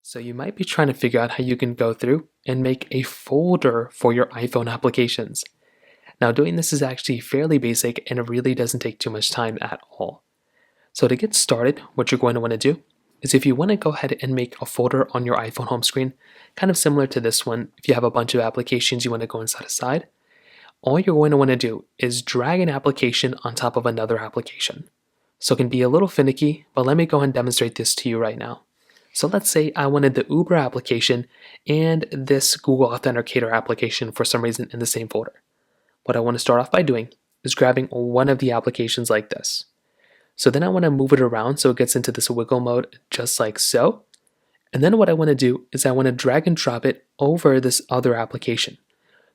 So you might be trying to figure out how you can go through and make a folder for your iPhone applications. Now doing this is actually fairly basic and it really doesn't take too much time at all. So to get started, what you're going to want to do is if you want to go ahead and make a folder on your iPhone home screen, kind of similar to this one, if you have a bunch of applications you want to go inside a side, all you're going to want to do is drag an application on top of another application. So it can be a little finicky, but let me go ahead and demonstrate this to you right now. So let's say I wanted the Uber application and this Google Authenticator application for some reason in the same folder. What I want to start off by doing is grabbing one of the applications like this. So then I want to move it around so it gets into this wiggle mode just like so. And then what I want to do is I want to drag and drop it over this other application.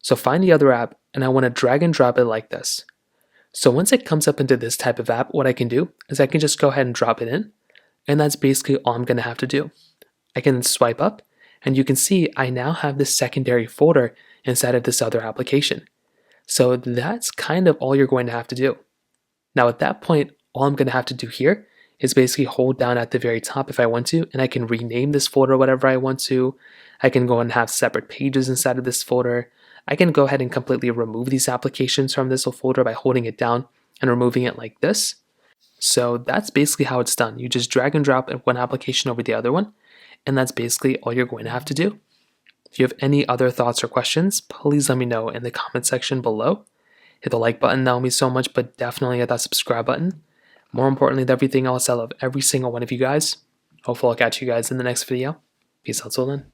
So find the other app and I want to drag and drop it like this. So once it comes up into this type of app, what I can do is I can just go ahead and drop it in. And that's basically all I'm going to have to do. I can swipe up and you can see I now have this secondary folder inside of this other application. So that's kind of all you're going to have to do. Now at that point, all I'm going to have to do here is basically hold down at the very top if I want to, and I can rename this folder whatever I want to. I can go and have separate pages inside of this folder. I can go ahead and completely remove these applications from this folder by holding it down and removing it like this. So that's basically how it's done. You just drag and drop one application over the other one, and that's basically all you're going to have to do. If you have any other thoughts or questions, please let me know in the comment section below. Hit the like button, that will mean so much, but definitely hit that subscribe button. More importantly than everything else, I love every single one of you guys. Hopefully I'll catch you guys in the next video. Peace out till then.